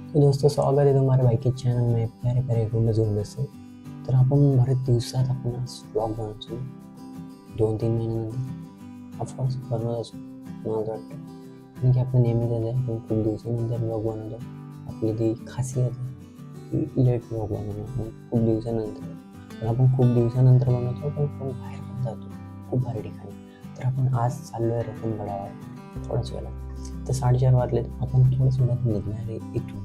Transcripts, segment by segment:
तो दोस्तों स्वागत है तुम्हारे भाई के चॅनल में प्यारे प्यारे गुंड से. तर आपण बरेच दिवसात आपण आज व्लॉग बनवतो 2-3 महिन्यानंतर ऑफकोर्स बनवत असतो मला वाटतं. कारण की आपण नेहमी त्याचे आपण खूप दिवसानंतर व्लॉग बनवतो. आपली ती खासियत आहे की लेट व्लॉग बनवणं खूप दिवसानंतर. पण आपण खूप दिवसानंतर बनवतो पण बाहेर पण जातो खूप भारी ठिकाणी. तर आपण आज चाललो आहे रतनगडावर थोड्याच वेळात. तर 4:30 वाजले. आपण थोड्याच वेळात निघणार आहे इथून.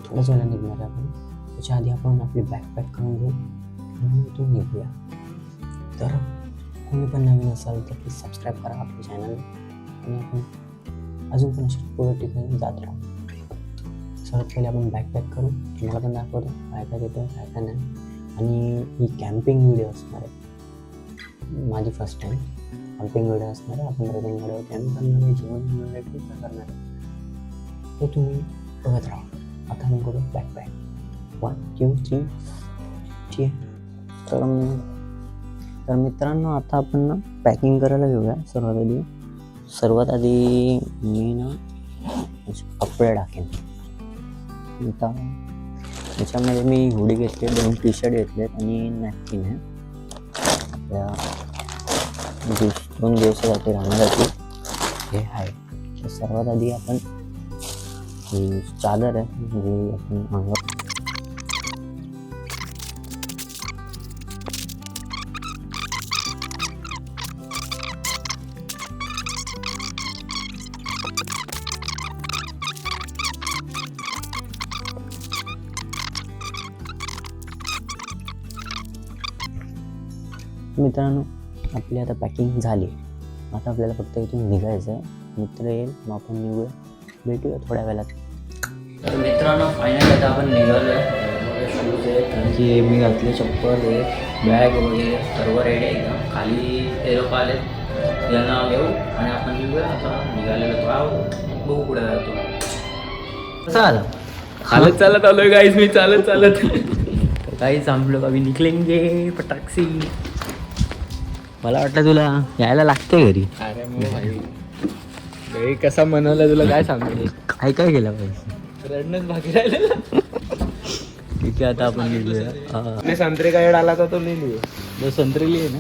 थोड्याच वेळा निघणार आहे आपण. त्याच्या आधी आपण आपली बॅग पॅक करून घेऊ आणि इथून निघूया. तर कोणी पण नवीन असाल तर प्लीज सबस्क्राईब करा आपल्या चॅनल आणि आपण अजून पण अशा पुढे ठिकाणी जात राहू. सर्वात पहिले आपण बॅग पॅक करू. तुम्हाला पण दाखवतो काय काय येतं काय काय नाही. आणि ही कॅम्पिंग व्हिडिओ असणार आहे. माझी फर्स्ट टाईम कॅम्पिंग व्हिडिओ असणार आहे. आपण रतनगडावर कॅम्प करणार आहे, जेवण बनवणार आहे, खूप काय करणार आहे ते तुम्ही बघत राहा. आता आपण करू बॅक पॅक. 1 2 3 ठीक आहे. तर मित्रांनो आता आपण ना पॅकिंग करायला घेऊया. सर्वात आधी मी ना कपडे टाकेन. आता त्याच्यामध्ये मी हुडी घेतली, 2 टी-शर्ट घेतलेत आणि नॅपकिन आहे. त्या 2 दिवसासाठी राहण्यासाठी हे आहे. तर सर्वात आधी आपण ही चादर आहे जी आपण अंगावर मित्रांनो आपली आता पॅकिंग झाली. आता आपल्याला फक्त इथून निघायचं आहे. मित्र येईल मग आपण निघूया. भेटूया थोड्या वेळात. तर मित्रांनो फायनल आता आपण निघालो आहे. शूज आहेत आणखी मी घातले चप्पल आहे, बॅग वगैरे सर्व रेडी आहे. एकदम खाली ते लोक आले यांना घेऊ आणि आपण निघूया. आता निघालेलो बघू पुढे जातो. कसं आला चालत आलोय गाईज मी चालत काहीच हम लोग अभी निकलेंगे पटाक्षी. मला वाटलं तुला यायला लागतं घरी. अरे मग भाई कसा मनवला तुला काय सांगू. काय काय केलं पाहिजे रडणंच बाकी राहिलेलं. ठीक आहे आता आपण निघूया. संत्रे काय आला तर तो लिहिली दो संत्रे लिए ना.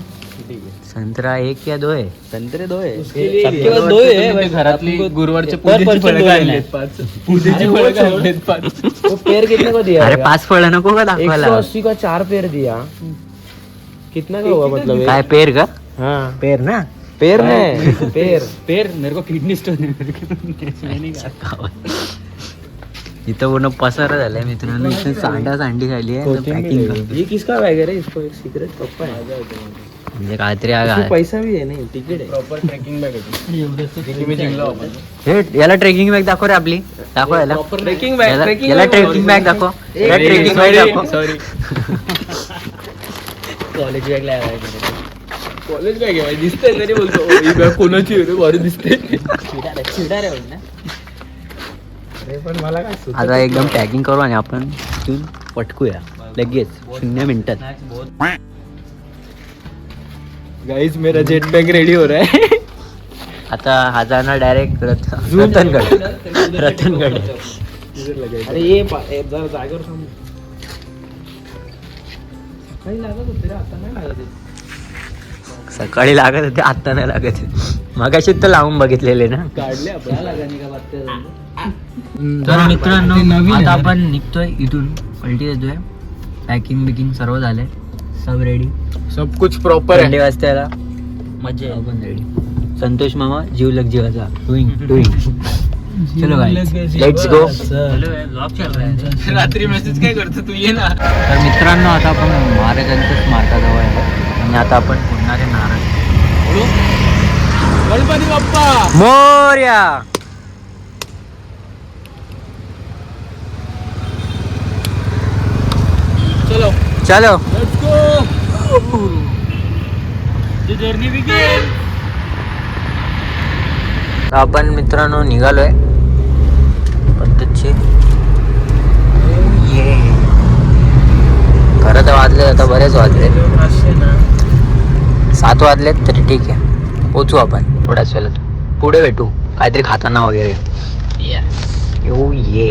ठीक आहे. संत्रा 1 या 2 है. संत्रे 2 है. सबके पास 2 है. घरातली गुरुवारचे पूजेची फळं काढलेत 5. पूजेची फळं काढलेत 5. तो पेड़ कितने को दिया? अरे 5 फळ नको का दाखवायला. 180 का 4 पेड़ दिया. कितना का हुआ मतलब? काय पेर का. हाँ पेर ना. पेड़ नहीं पेड़. मेरे को किडनी स्टोन है. इथं पूर्ण पसारा झालाय मित्रांनो. इथं सांडी खाली आहे. पॅकिंग ये किसका बैग है रे? इसको एक सीक्रेट पप्पा है. म्हणजे काहीतरी इसमें पैसा भी है नहीं, टिकट है. प्रॉपर ट्रेकिंग बॅग होती. मी जिंकलो आपण. हे याला ट्रेकिंग बॅग दाखव रे आपली. दाखव याला. ट्रेकिंग बॅग याला ट्रेकिंग बॅग दाखव. याला ट्रेकिंग बॅग दाखव. सॉरी कॉलेज बैग लाया है. कॉलेज बॅग आहे दिसतंय तरी बोलतो ही बॅग कोणाची आहे रे भारी दिसते. चिडा रे ना. अरे पण मला काय सुचत आता एकदम पॅकिंग करू आणि आपण तिथून पटकूया लगेच 0 मिनिटात. गाइस मेरा जेट पैक रेडी हो रहा है. आता हा जाणार डायरेक्ट रतनगड. अरे ये जरा जागेवर थांब. काही लागत होते रे, आता नाही लागत आहे. सकाळी लागत होते आता नाही लागत. मगाशी तर लावून बघितलेले ना. काढले आपण. तर मित्रांनो आता आपण निघतोय इथून. पलटी देतोय. पॅकिंग बिकिंग सर्व झालंय. सब रेडी. सब कुछ प्रॉपर थंडी है. वाजताला मजा आपण रेडी. संतोष मामा जीव लग जीवाचा डुईंग. चलो गाइस लेट्स गो. रात्री मेसेज काय करतो तू ये ना. तर मित्रांनो आता आपण महाराजांच्या स्मारकाजवळ आहे आणि आता आपण पुन्हा रे महाराज. गणपती बाप्पा मोरया. चलो चलो let's go. The journey begin. आपण मित्रांनो निघालोय पद्धतशीर. खरं तर वाजले आता बरेच वाजले. 7 वाजलेत तरी ठीक आहे. पोचू आपण थोड्याच वेळात. पुढे भेटू काहीतरी खाताना वगैरे. येऊ ये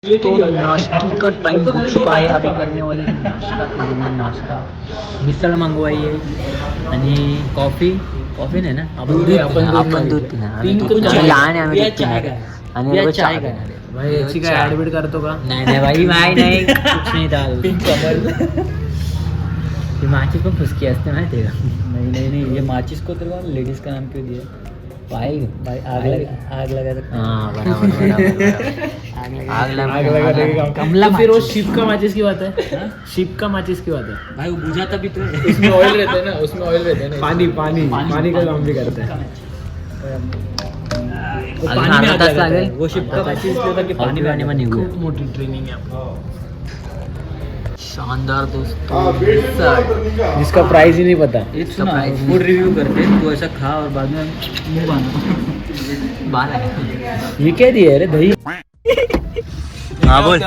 तो नाश्ता का टाइम हो चुका आहे अभी करने वाले नाश्ता मिसळ मागवाई आहे आणि कॉफी नाही ना आपण दूध पिणार लहान आहे आम्ही दूध पिणार आणि चाय पिणार भाई याची काय ऍडमिट करतो का? नहीं भाई नहीं कुछ नहीं डाल ये माचिस पण फुसकी असते माहिती आहे का? नहीं ये माचिस को तेरे को लेडीज का नाम क्यों दिया? भाई आग लगा हाँ बराबर आग लगा कमला फिर वो शिप का माचिस की बात है शिप का माचिस की बात है भाई वो बुझा तभी तो उसमें ऑयल रहता है ना पानी का काम भी करता है वो पानी में आता है वो शिप का माचिस होता कि पानी में आने में नहीं खूप मोठी ट्रेनिंग है शानदार दोस्तों जिसका प्राइस ही नहीं पता इसका फूड रिव्यू करते हैं तो ऐसा खा और बाद में मुंह बाल है ये क्या दिया है रे दही हाँ बोल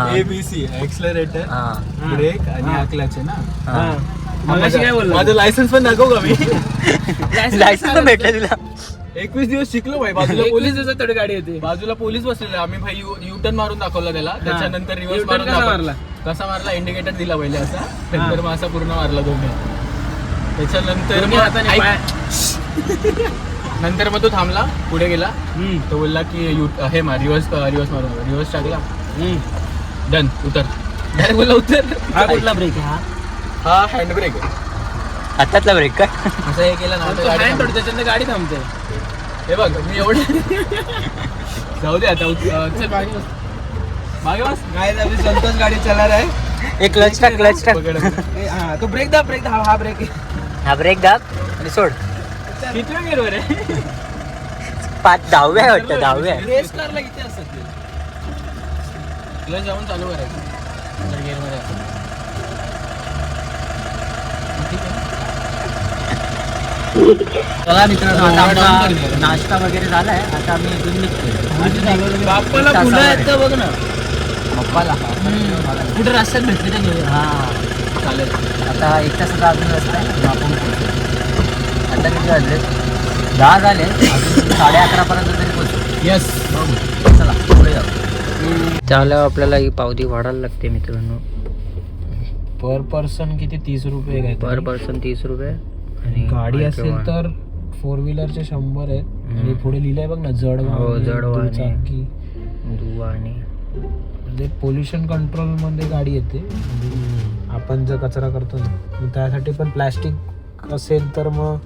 ABC एक्सलरेटर हाँ ब्रेक आणि हा क्लच आहे ना मगाशी काय बोलला माझं लायसन्स पण दाखव का मी लायसन्स पण भेटलं तुला 21 दिवस शिकलो भाई बाजूला पोलीस तड गाडी येते बाजूला पोलीस बसलेले आम्ही भाई यू टर्न मारून दाखवला त्याला त्याच्यानंतर रिव्हर्स U-turn मारून कसा दाखवला. मारला? कसा मारला इंडिकेटर दिला पहिले असा नंतर मग असा पूर्ण मारला दोन्ही त्याच्यानंतर दोन्ही हाताने ऐक. पाय- नंतर मग तो थांबला पुढे गेला तो बोलला की हे मार रिव्हर्स मारून रिव्हर्स टाकला डन उतर डायरेक्ट बोलला उतर हा कुठला ब्रेक आहे हा हँड ब्रेक आहे हातातला ब्रेक काय असं हे केलं ना तर गाडी थांबते. त्याच्यानं गाडी थांबते हे बघ मी एवढं जाऊ दे आता चल मागे बस गाइस अभी संतोष गाड़ी चला रहा है एक क्लच टाक पकड़ हाँ तो ब्रेक दाब हा ब्रेक हा ब्रेक दाब आणि सोड किती गेलो रे 10वे आहे वाटतं 10वे आहे रेस कारला किती असतात ते तुला जाऊन चालू करायचं नंतर gear मध्ये असं. ठीक आहे. चला मित्रांनो आता आमचा नाश्ता वगैरे झालाय आता आम्ही इथून निघतोय बाप्पाला फुलं आहेत का बघ ना बाप्पाला कुठे रस्त्यात भेटले ते घेऊया हा चालेल आता 1 तासाचा अजून रस्ता आहे मग आपण पोहोचू. आता किती वाजले 10 झाले अजून 11:30 पर्यंत तरी पोहोचू येस चला पुढे जाऊ त्याला आपल्याला ही पावती वाढायला लागते मित्रांनो पर पर्सन किती 30 रुपये काय पर पर्सन 30 रुपये आणि गाडी असेल तर 4 व्हीलरचे 100 आहेत आणि पुढे लिहिलंय बघ ना जड हो, जड वाहने. दुचाकी. दुवा आणि म्हणजे पोल्युशन कंट्रोल मध्ये गाडी येते म्हणजे आपण जर कचरा करतो ना मग त्यासाठी पण प्लॅस्टिक असेल तर मग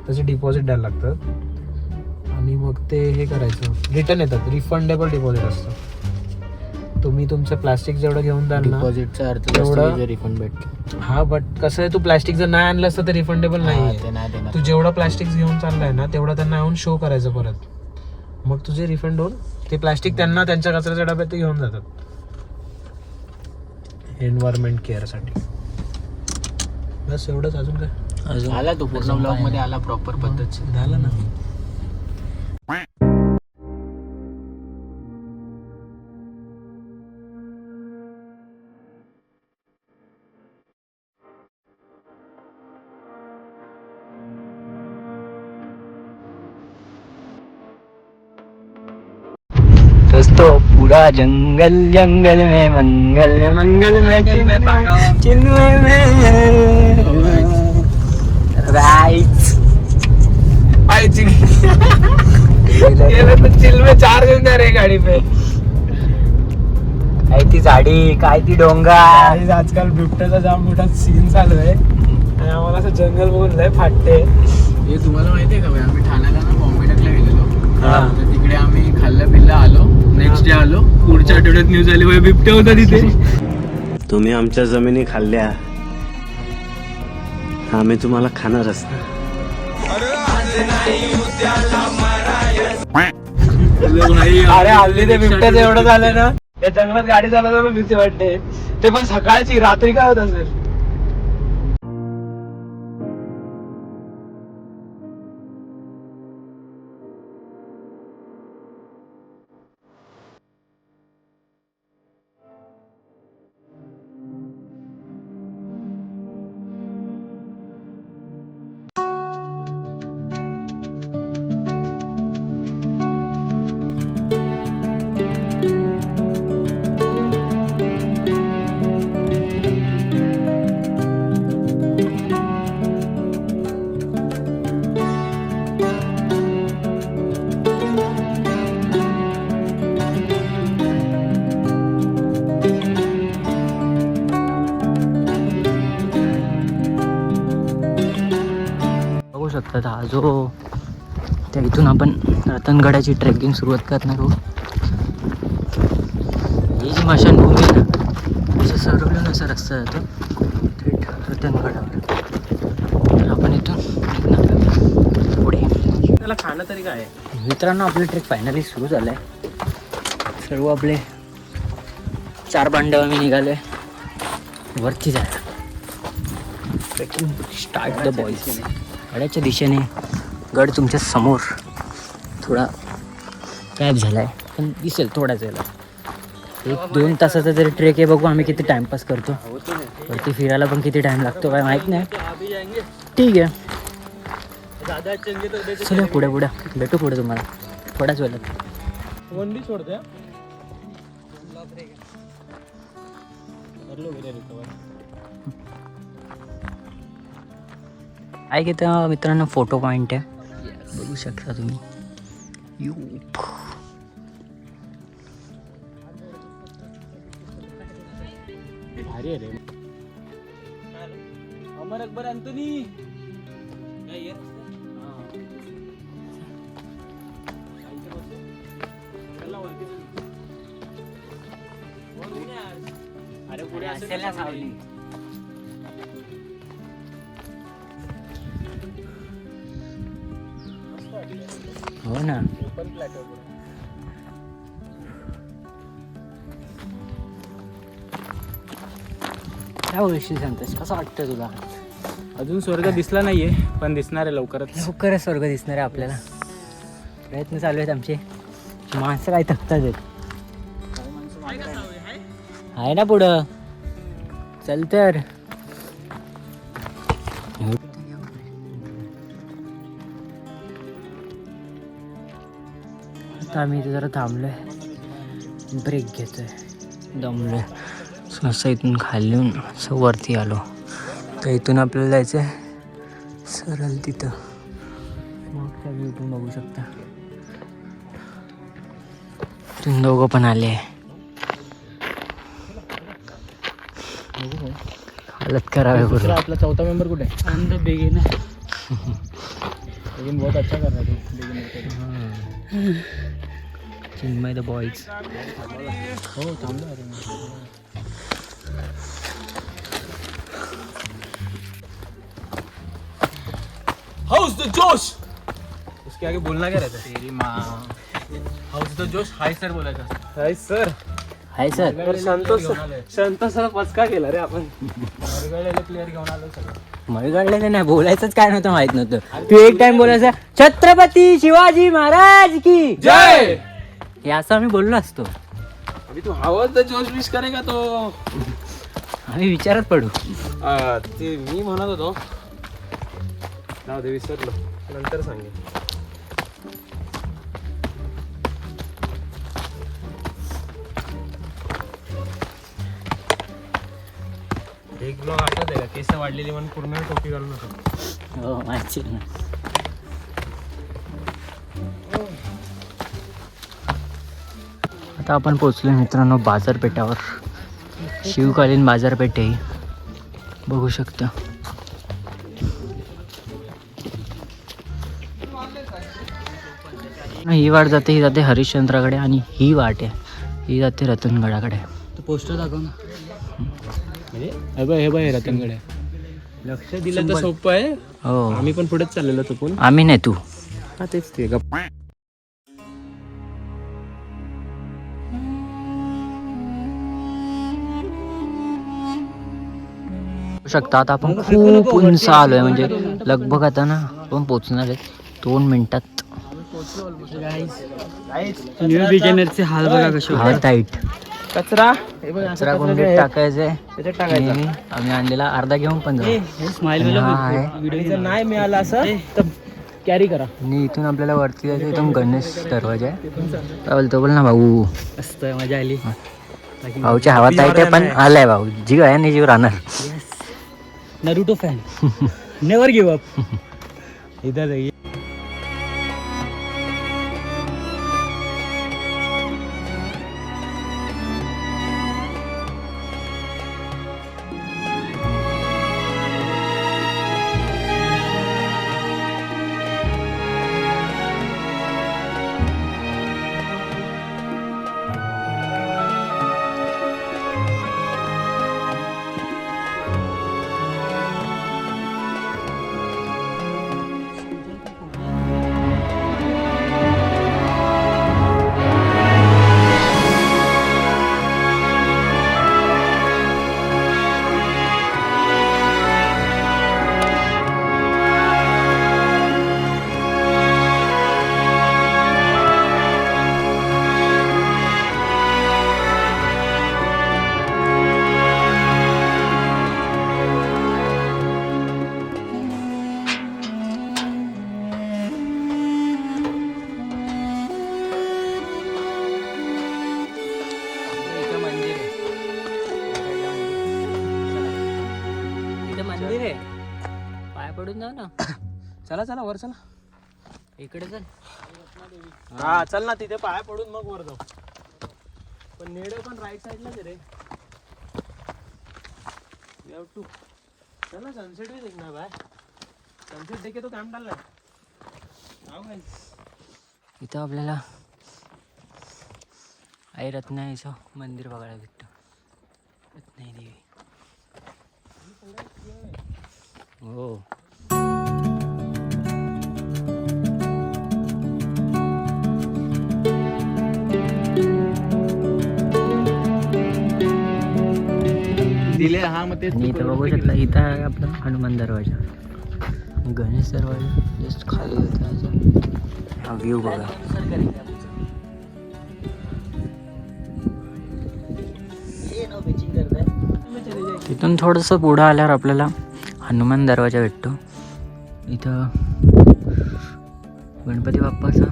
त्याचे डिपॉझिट द्यायला लागतात आणि मग ते हे करायचं रिटर्न येतात रिफंडेबल डिपॉझिट असतं तुम्ही तुमचं प्लास्टिक जेवढं घेऊन जाल ना डिपॉझिटचा अर्थ तेवढं- रिफंड भेटतो हा बट कसं आहे तू प्लास्टिक जर नाही आणलं असतं तर रिफंडेबल नाही आहे नाही देणार तू जेवढं प्लास्टिक घेऊन चाललाय ना तेवढं त्यांना येऊन शो करायचं परत मग तुझे रिफंड होऊन ते प्लास्टिक त्यांना त्यांच्या कचऱ्याच्या डब्यात ते घेऊन जातात एन्व्हायरमेंट केअरसाठी बस एवढंच अजून काय आला तो पूर्ण ब्लॉग मध्ये आला प्रॉपर पद्धत झालं ना दोस्तों पूरा जंगल जंगल में मंगल मंगल में चिन्मय में राइट चिल में 4 दिन रे गाडी पे काय ती झाडी काय ती डोंगर आजकाल बिबट्याचा जाम मोठा सीन चालू आहे आणि आम्हाला असं जंगल बघून लय फाटते हे तुम्हाला माहिती आहे का भाई आम्ही ठाण्याला ना बॉम्बे टाकला गेलेलो हा. तर तिकडे आम्ही खाल्लं पिल्लं आलो नेक्स्ट डे आलो पुढच्या आठवड्यात न्यूज आली भाई बिबट्या होता तिथे तुम्ही आमच्या जमिनी खाल्ल्या आम्ही तुम्हाला खाणारच ना भाई अरे हल्ली ते बिबट्याचं एवढं झालं ना त्या जंगलात गाडी चालवताना भीती वाटते ते पण सकाळची रात्री काय होत असेल तर हा जो त्या इथून आपण रतनगडाची ट्रेकिंग सुरुवात करणार आहोत. ही जी स्मशानभूमी आहे ना, असं सरवलं असं रस्ता जातो थेट रतनगडावर. तर आपण इथून निघणार आहोत पुढे. त्याला खाणं तरी काय आहे? मित्रांनो, आपलं ट्रेक फायनली सुरू झालं आहे. सर्व आपले 4 पांडव आम्ही निघालो आहे वरती जायला. Trekking start the boys. गडाच्या दिशेने गड तुमच्या समोर थोडा गायब झाला आहे, पण दिसेल थोड्याच वेळेला. 1-2 तासाचा जरी ट्रेक आहे. बघू आम्ही किती टाईमपास करतो. वरती फिरायला पण किती टाईम लागतो काय माहीत नाही. ठीक आहे, चला पुढे भेटू पुढे तुम्हाला थोड्याच वेळात. वंडी सोडते. आहे की तर मित्रांनो फोटो पॉईंट आहे, बघू शकता तुम्ही. भारी आहे रे. अमर अकबर अँथोनी. अरे पुढे असेल ना सावली. हो ना. काय गोष्टी सांगतेस, कसं वाटतं तुला? अजून स्वर्ग दिसला नाहीये, पण दिसणार आहे लवकरच. लवकरच स्वर्ग दिसणार आहे आपल्याला. प्रयत्न चालू आहेत आमचे. माणसं काय थकतात आहेत. आहे ना पुढं, चल तर. आता आम्ही इथे जरा थांबलोय, ब्रेक घेतोय, दमलोय. असं इथून खाली येऊन असं वरती आलो. तर इथून आपल्याला जायचं आहे सरळ तिथं. मग त्या व्ह्यूतून बघू शकता. इथून दोघं पण आले. हालत करावे दुसरा आपला 4था मेंबर कुठे आहे? अंद बेगीन लेकिन बहुत अच्छा कर रहा है. Chinmay the boys. हो थांबलो. अरे हाउस द जोश. उसके आगे बोलना क्या रहता है? तेरी माँ. हाउस द जोश. हाय सर बोलायचं. Hi sir. Hi sir. संतोषला पचका केला रे आपण. क्लिअर घेऊन आलो सगळं. मळगडलेलं नाही, बोलायचंच काय नव्हतं, माहित नव्हतं. तू एक टाइम बोलायचा छत्रपती शिवाजी महाराज की जय. हे असं आम्ही बोललो असतो. अभी तू हाउस द जोश विश करेगा तो आम्ही विचारात पडू. ते मी म्हणत होतो. जाऊ दे, विसरलो, नंतर सांगेन. एक ब्लॉग आठवत आहे का? केस वाढलेली म्हणून पूर्ण टोपी घालून होतो. हो माहिती ना. आता आपण पोचलो मित्रांनो बाजारपेठावर. शिवकालीन बाजारपेठ आहे, बघू शकता. ही वाट जाते, ही जाते हरिश्चंद्राकडे, आणि ही वाट आहे ही जाते रतनगडाकडे. पोस्टर दाखव ना. म्हणजे हे बाय रतनगड आहे. लक्ष दिलं तर सोपं आहे. हो, आम्ही पण पुढेच चाललेलो चुकून. आम्ही नाही, तू. हा तेच ते गप्प. शकता आता आपण खूप उंच आलोय, म्हणजे लगभग आता ना आपण पोचणार आहे 2 मिनिटात. न्यू बिगिनरचे हाल बघा कसे. हा टाईट कचरा कुंडीत टाकायचंय. त्याच्यात टाकायचा. आम्ही आणलेला अर्धा घेऊन पण जाऊ. नाही मिळालं असं तर कॅरी करा. आणि इथून आपल्याला वरती जायचं. इथून गणेश दरवाजा आहे. काय बोलतो बोल ना भाऊ. मस्त मजा आली. भाऊची हवा टाईट आहे, पण आलाय भाऊ. जीव आहे आणि जीव राहणार. Naruto fan. Never give up. इधर पडून जाऊ ना. चला चला वर चला. इकडे चल. हा चल ना, तिथे पाय पडून मग वर जाऊ. पण नेडे पण राईट साईडलाच आहे रे. टू चला सनसेट भी देखना भाई. सनसेट देखे तो काम डालना. इथं आपल्याला आई रत्नाईचं मंदिर बघायला भेटतं. रत्नाई देवी. हो. दिले हा मग तेच आणि इथं बघू शकता, इथं आहे आपला हनुमान दरवाजा. गणेश दरवाजा जस्ट खाली होता. हा व्ह्यू बघा. इथून थोडंसं पुढं आल्यावर आपल्याला हनुमान दरवाजा भेटतो. इथं गणपती बाप्पाचं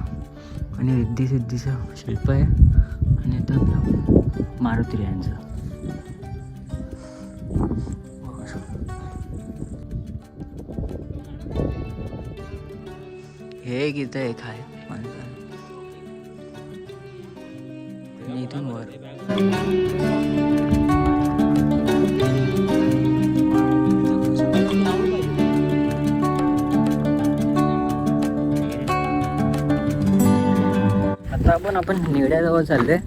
आणि रिद्धी सिद्धीचं शिल्प आहे. आणि इथं आपलं मारुती यांचं. हे एक इथं एक आहे आणि इथून वर. आता आपण नेड्याजवळ चाललोय.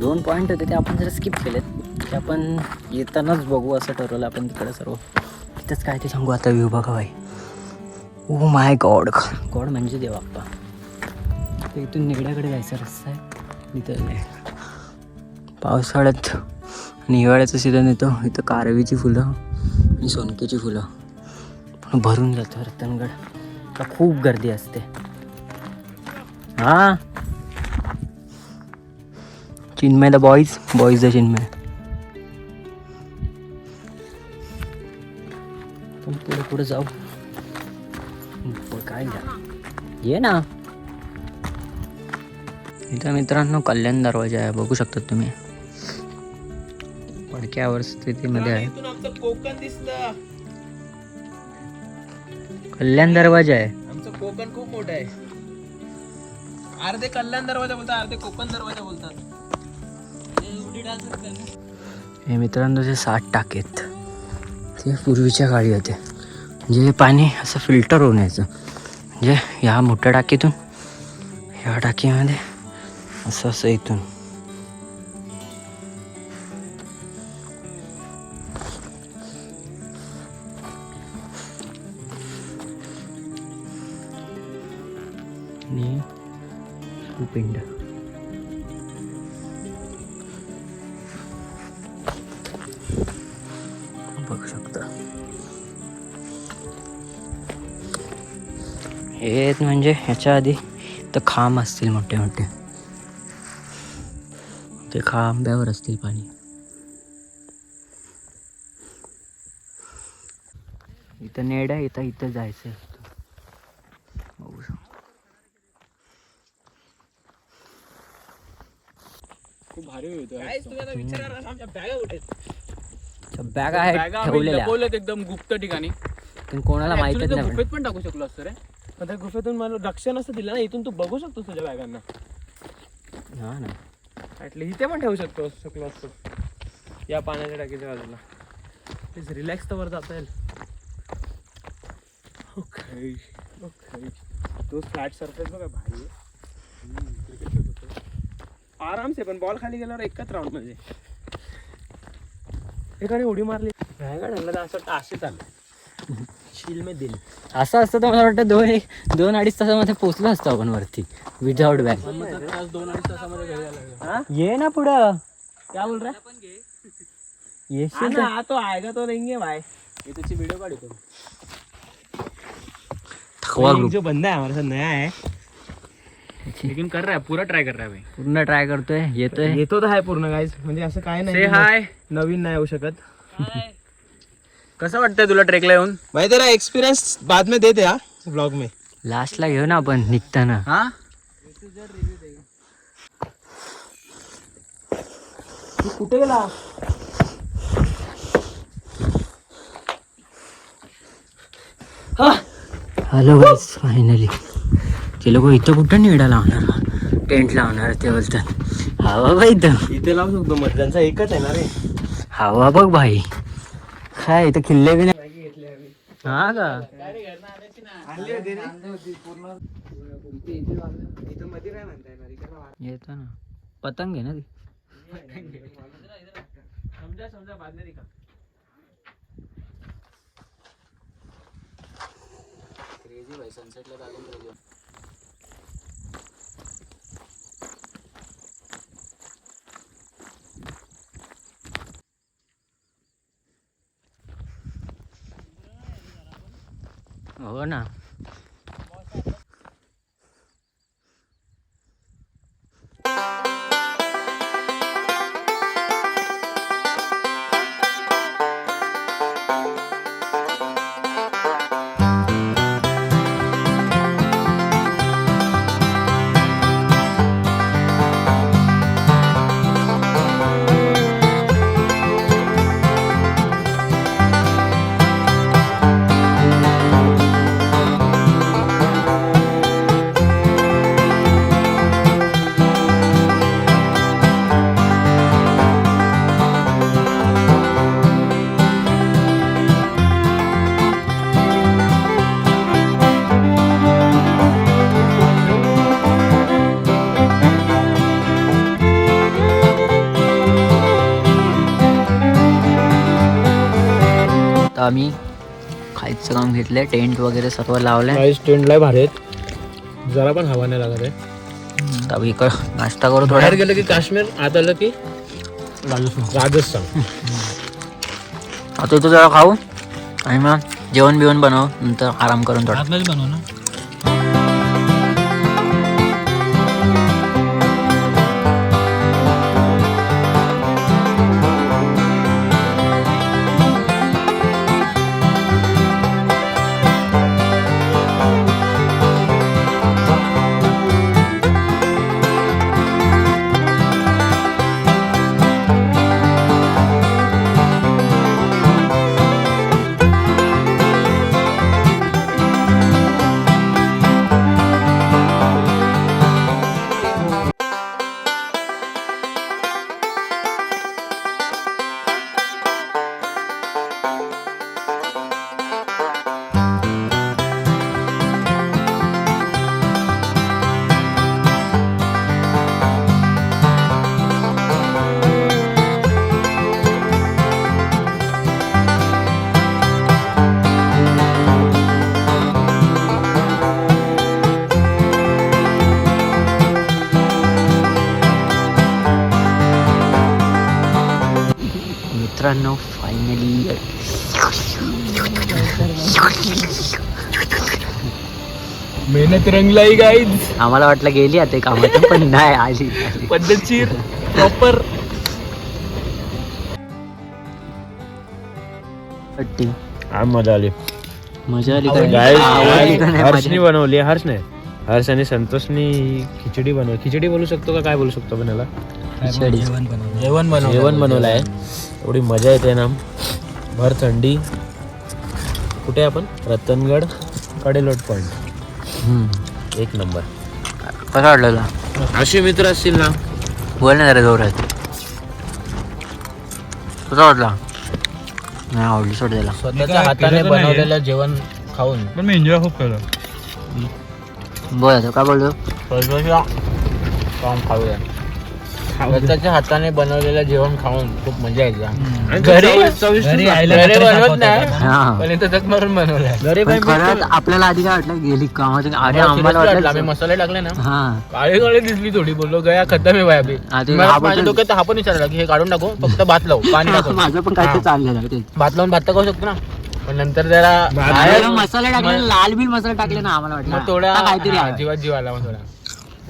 2 पॉईंट होते ते आपण जरा स्किप केलेत. ते आपण येतानाच बघू असं ठरवलं आपण तिकडे सर्व. तिथंच काय ते सांगू आता. व्ह्यू बघा भाई. Oh my God. गॉड म्हणजे देव बाप्पा. तर इथून नेगड्याकडे जायचा रस्ता आहे. इथं पावसाळ्यात आणि हिवाळ्याचं सीझन येतो. इथं कारवीची फुलं आणि सोनकीची फुलं भरून जातं रतनगड. तर खूप गर्दी असते. हां Chinmay the boys the Chinmay. पण पुढे पुढे जाऊ. काय ये ना. इथं मित्रांनो कल्याण दरवाजा आहे. बघू शकता तुम्ही. पडक्यावर स्थितीमध्ये आहे. कोकण दिसतं. कल्याण दरवाजा आहे. आमचं कोकण खूप मोठं आहे. अर्धे कल्याण दरवाजा बोलतात, अर्धे कोकण दरवाजा बोलतात. हे मित्रांनो जे 7 टाकेत ते पूर्वीच्या काळी होते. म्हणजे हे पाणी असं फिल्टर होऊन यायचं. म्हणजे ह्या मोठ्या टाकीतून ह्या टाकीमध्ये असं असं इथून. आणि पिंड. बघू शकता. हे म्हणजे ह्याच्या आधी तर खांब असतील मोठे मोठे. ते खांब्यावर असतील पाणी. इथं नेड आहे. इथं जायचं असतं. बघू शकता. खूप भारी होतो. बॅग आहे ठेवलेल्या एकदम गुप्त ठिकाणी. पण कोणाला माहितच नाही. गुफेत पण टाकू शकलो असतो रे. आता गुफेतून मला रक्षण असं दिलं ना. इथून तू बघू शकतो तुझ्या बॅगांना. हा ना. ऍटलीस्ट इथे पण ठेवू शकतो असतो. या पाण्याच्या टाकीच्या बाजूला. प्लीज रिलॅक्स तर वर जाता येईल. Okay okay. तो फ्लॅट सरफेस बघा भारी आहे. आराम से. पण बॉल खाली गेल्यावर एकच राऊंड मध्ये एकाने उडी मारली. असं टाशी चाललं. शील में दिल. असं असतं तर मला वाटतं 2-2.5 तासामध्ये पोहोचलो असतो आपण वरती विदाउट बॅग. 2-2.5 तासामध्ये घरी आला. ये ना पुढं. क्या बोल रहा येशील ना. तो आएगा तो लेंगे भाई. ये त्याची वीडियो काढतो. जो बंदा है हमारे साथ नया है लेकिन कर रहा है. पूरा ट्राय कर रहा है भाई. पूर्ण ट्राय करतोय. येतोय. येतो तर आहे पूर्ण गाईज. म्हणजे असं काय नाही. से हाय. नवीन नाही येऊ शकत. कसं वाटतंय तुला ट्रेकला येऊन? भाई तेरा एक्सपीरियंस बाद में देते हा ब्लॉग में. लास्टला घेऊ ना आपण निघताना. हा कुठे गेला? हा हॅलो गाईस, फायनली ते लोक इथं कुठं निडा लावणार, टेंट लावणार ते बोलतात. हवा बाई इथे लावू शकतो मग त्यांचा एकच आहे ना रे. हवा बघ भाई, काय इथं किल्ले बी नाही. हा का येतो ना, पतंग आहे ना ती. हो ना. आता आम्ही खायचं काम घेतलंय, टेंट वगैरे सर्व लावलंय. प्राईस टेंटला भारी आहेत, जरा पण हवा नाही लागत आहे. आता आम्ही इकडं नाश्ता करू थोडा. बाहेर गेलं की काश्मीर, आत आलं की राजस्थान. आता इथं जरा खाऊ आणि मग जेवण बिवण बनव, नंतर आराम करून थोडा. बनव ना. मित्रांनो फायनली मेहनत रंगलाई गाईज. आम्हाला वाटलं गेली आता कामातून, पण नाही आली. पद्धतशीर प्रॉपर. मजा आली. मजा आली हर्षनी बनवली, हर्ष नाही, हर्ष आणि संतोषनी खिचडी बनवली. खिचडी बोलू शकतो का काय बोलू शकतो आपण याला? जेवण बनवलं आहे. एवढी मजा येते ना, भर थंडी. कुठे आपण? रतनगड कडेलोट पॉइंट, एक नंबर. कसं वाटलं? असे मित्र असतील ना, बोल ना जरा जोरात. कसा वाटला? नाही आवडली, सोड त्याला. स्वतःच्या हाताने बनवलेलं जेवण खाऊन पण मी एन्जॉय खूप केलं. बोल आता काय बोलतो? खाऊया. स्वतःच्या हाताने बनवलेलं जेवण खाऊन खूप मजा येते. घरी बनवत नाही, हा. पण इथं जग मारून बनवलंय. पण खरंच आपल्याला आधी काय वाटलं, गेली कामातून आणि आम्हाला आम्ही वाटलं मसाले टाकले ना, हा काळे काळे दिसली थोडी. बोललो गया खतम आहे भाई अभी. आधी मला हा माझ्या बद्दल- डोक्यात हा पण विचारला की हे काढून टाकू, फक्त भात लावू, पाणी टाकू. माझं पण काहीतरी चाललेलं ते. भात लावून भात तर खाऊ शकतो ना, पण नंतर जरा बाहेर मसाले टाकले, लाल बिल मसाले टाकले ना, आम्हाला वाटलं मग थोड़ा आता काहीतरी आहे. जीवात जीव आला मग थोडा.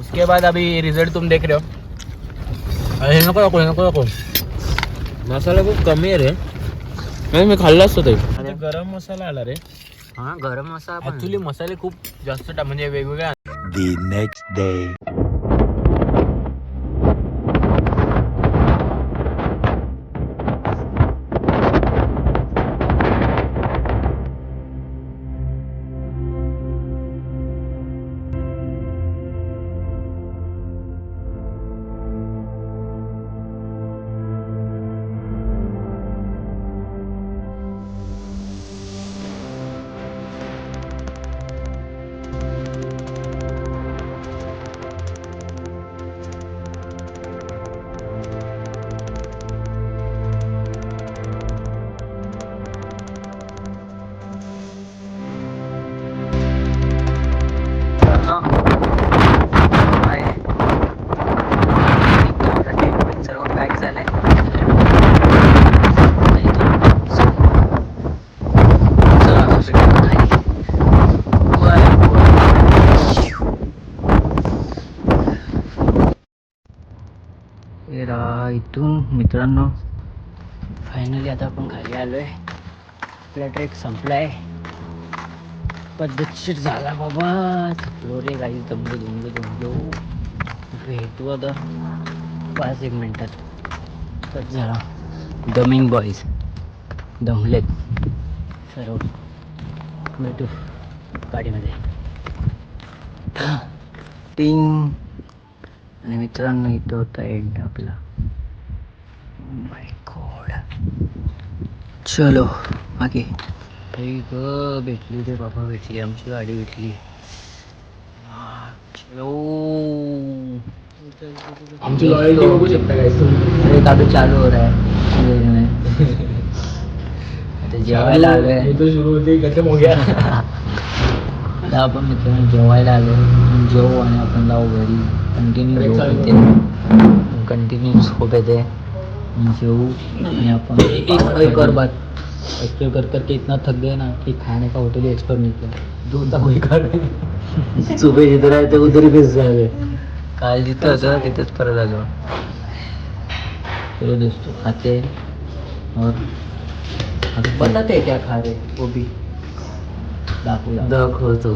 उसके बाद अभी रिजल्ट तुम देख रहे हो. अरे नको नको नको नको, मसाला खूप कमी आहे रे. नाही मी खाल्ला असतो ते. गरम मसाला आला रे. हा गरम मसाला पण. ऍक्च्युली मसाले खूप जास्त म्हणजे वेगवेगळे. The next day. इथून मित्रांनो फायनली आता आपण खाली आलो आहे. आपला ट्रेक संपला आहे. पद्धतशीर झाला बाबा. थकलो रे काही दमलो. भेटू आता 5-1 मिनिटात. तर झाला दमिंग बॉईज दमलेत सर्व. भेटू गाडीमध्ये. टिंग. आणि मित्रांनो इथं होता एंड आपला. माय गॉड. चलो आगे. भेटली रे बाबा, भेटली आमची गाडी भेटली. चलो. आमची लॉयल्टी बघू शकता काय अरे काफी चालू हो रहा है. आता जेवायला आलोय. तो सुरू होते खतम हो गया. आता आपण मित्रांनो जेवायला आलो. जेवू आणि आपण जाऊ घरी. कंटिन्यू झोप येते. जेवू आणि आपण एक और बात एक्सप्लोर करके इतना थक गए ना कि खाने का होटल ही एक्सप्लोर नहीं किया. दूध कोई खा रहे. सुबह जिधर आए थे उधर ही बेस जाए. काल जिथं होतं तिथंच परत आलो. चलो दोस्तों खाते हैं और बताते हैं क्या खा रहे वो भी दाखवतो.